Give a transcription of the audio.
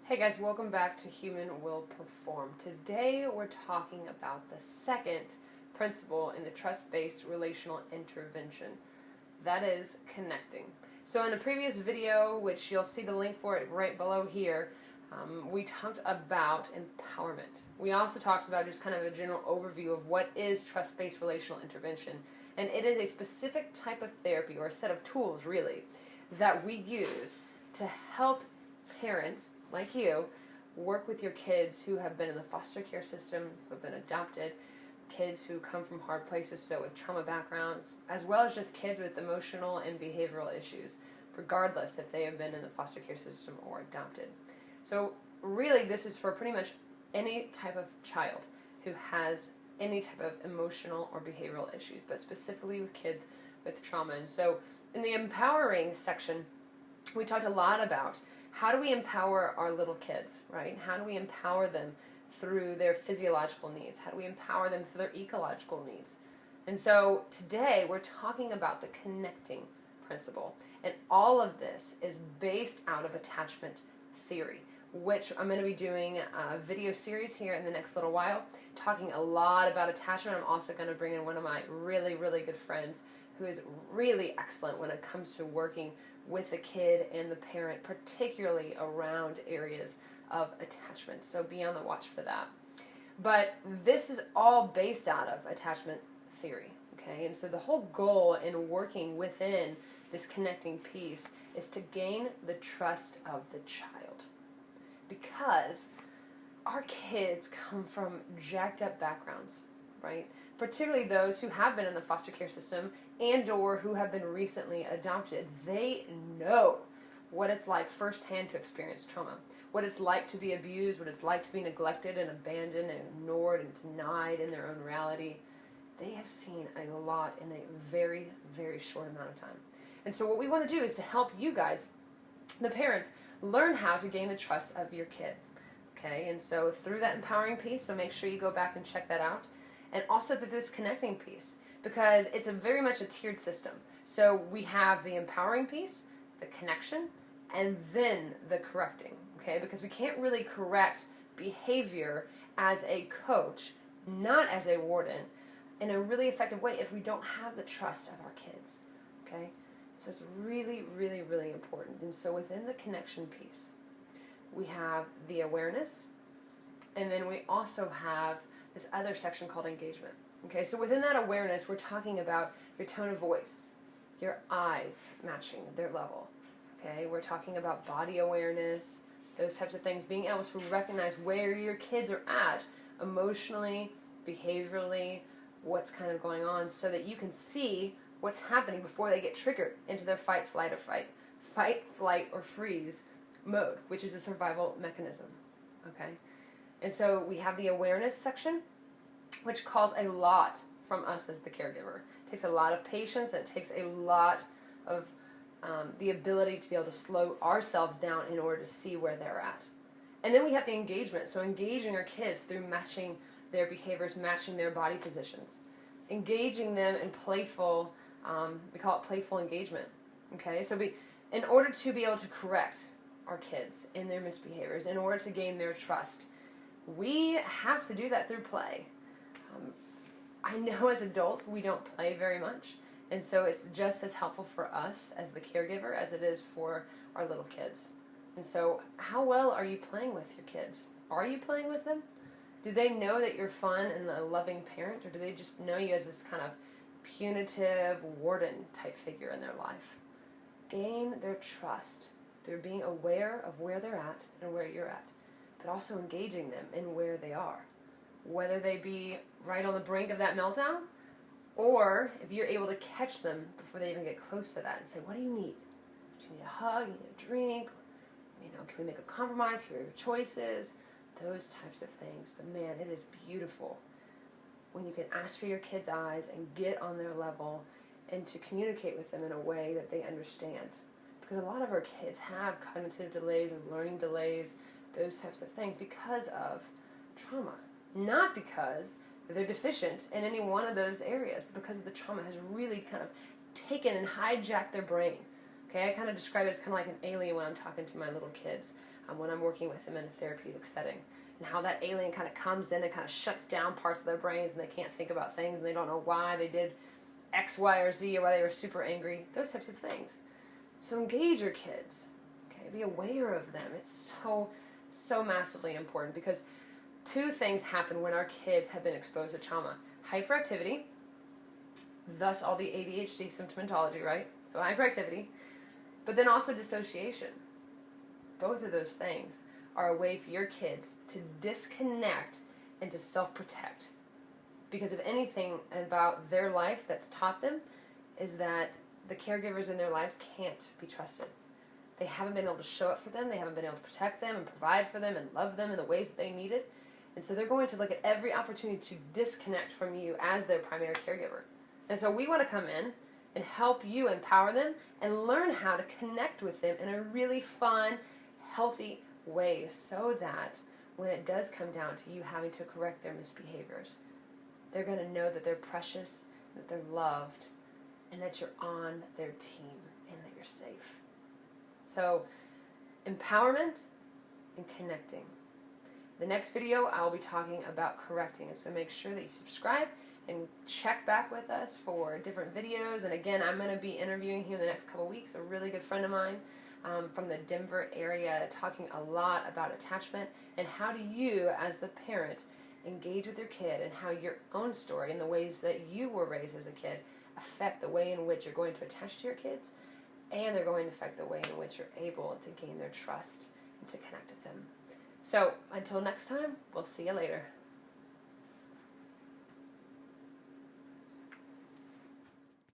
Hey guys, welcome back to Human Will Perform. Today we're talking about the second principle in the trust-based relational intervention. That is connecting. So in a previous video, which you'll see the link for it right below here, we talked about empowerment. We also talked about just kind of a general overview of what is trust-based relational intervention. And it is a specific type of therapy, or a set of tools really, that we use to help parents like you work with your kids who have been in the foster care system, who have been adopted, kids who come from hard places, so with trauma backgrounds, as well as just kids with emotional and behavioral issues, regardless if they have been in the foster care system or adopted. So really this is for pretty much any type of child who has any type of emotional or behavioral issues, but specifically with kids with trauma. And so in the empowering section, we talked a lot about how do we empower our little kids, right? How do we empower them through their physiological needs? How do we empower them through their ecological needs? And so today we're talking about the connecting principle. And all of this is based out of attachment theory, which I'm going to be doing a video series here in the next little while, talking a lot about attachment. I'm also going to bring in one of my really, really good friends who is really excellent when it comes to working with the kid and the parent, particularly around areas of attachment. So be on the watch for that. But this is all based out of attachment theory, okay? And so the whole goal in working within this connecting piece is to gain the trust of the child. Because our kids come from jacked up backgrounds, right? Particularly those who have been in the foster care system and or who have been recently adopted. They know what it's like firsthand to experience trauma, what it's like to be abused, what it's like to be neglected and abandoned and ignored and denied in their own reality. They have seen a lot in a very, very short amount of time. And so what we want to do is to help you guys, the parents, learn how to gain the trust of your kid. Okay, and so through that empowering piece, so make sure you go back and check that out. And also through this connecting piece, because it's very much a tiered system. So we have the empowering piece, the connection, and then the correcting, okay? Because we can't really correct behavior as a coach, not as a warden, in a really effective way if we don't have the trust of our kids, okay? So it's really, really, really important. And so within the connection piece, we have the awareness, and then we also have this other section called engagement. Okay, so within that awareness, we're talking about your tone of voice, your eyes matching their level. Okay, we're talking about body awareness, those types of things, being able to recognize where your kids are at emotionally, behaviorally, what's kind of going on, so that you can see what's happening before they get triggered into their fight, flight, or freeze mode, which is a survival mechanism. Okay, and so we have the awareness section, which calls a lot from us as the caregiver. It takes a lot of patience, and it takes a lot of the ability to be able to slow ourselves down in order to see where they're at. And then we have the engagement, so engaging our kids through matching their behaviors, matching their body positions, engaging them in playful, we call it playful engagement. Okay, so in order to be able to correct our kids in their misbehaviors, in order to gain their trust, we have to do that through play. I know as adults we don't play very much, and so it's just as helpful for us as the caregiver as it is for our little kids. And so how well are you playing with your kids? Are you playing with them? Do they know that you're fun and a loving parent, or do they just know you as this kind of punitive warden type figure in their life? Gain their trust through being aware of where they're at and where you're at, but also engaging them in where they are. Whether they be right on the brink of that meltdown, or if you're able to catch them before they even get close to that and say, what do you need? Do you need a hug? Do you need a drink? Can we make a compromise? Here are your choices. Those types of things. But man, it is beautiful when you can ask for your kids' eyes and get on their level and to communicate with them in a way that they understand. Because a lot of our kids have cognitive delays and learning delays, those types of things, because of trauma. Not because they're deficient in any one of those areas, but because the trauma has really kind of taken and hijacked their brain. Okay, I kind of describe it as kind of like an alien when I'm talking to my little kids, when I'm working with them in a therapeutic setting, and how that alien kind of comes in and kind of shuts down parts of their brains, and they can't think about things, and they don't know why they did X, Y, or Z, or why they were super angry, those types of things. So engage your kids, okay? Be aware of them. It's so massively important, because two things happen when our kids have been exposed to trauma. Hyperactivity, thus all the ADHD symptomatology, right? So hyperactivity, but then also dissociation. Both of those things are a way for your kids to disconnect and to self-protect. Because if anything about their life that's taught them is that the caregivers in their lives can't be trusted. They haven't been able to show up for them. They haven't been able to protect them and provide for them and love them in the ways that they needed. And so they're going to look at every opportunity to disconnect from you as their primary caregiver. And so we want to come in and help you empower them and learn how to connect with them in a really fun, healthy way, so that when it does come down to you having to correct their misbehaviors, they're going to know that they're precious, that they're loved, and that you're on their team and that you're safe. So, empowerment and connecting. The next video, I'll be talking about correcting. So make sure that you subscribe and check back with us for different videos. And again, I'm going to be interviewing here in the next couple weeks a really good friend of mine from the Denver area, talking a lot about attachment and how do you, as the parent, engage with your kid, and how your own story and the ways that you were raised as a kid affect the way in which you're going to attach to your kids, and they're going to affect the way in which you're able to gain their trust and to connect with them. So until next time, we'll see you later.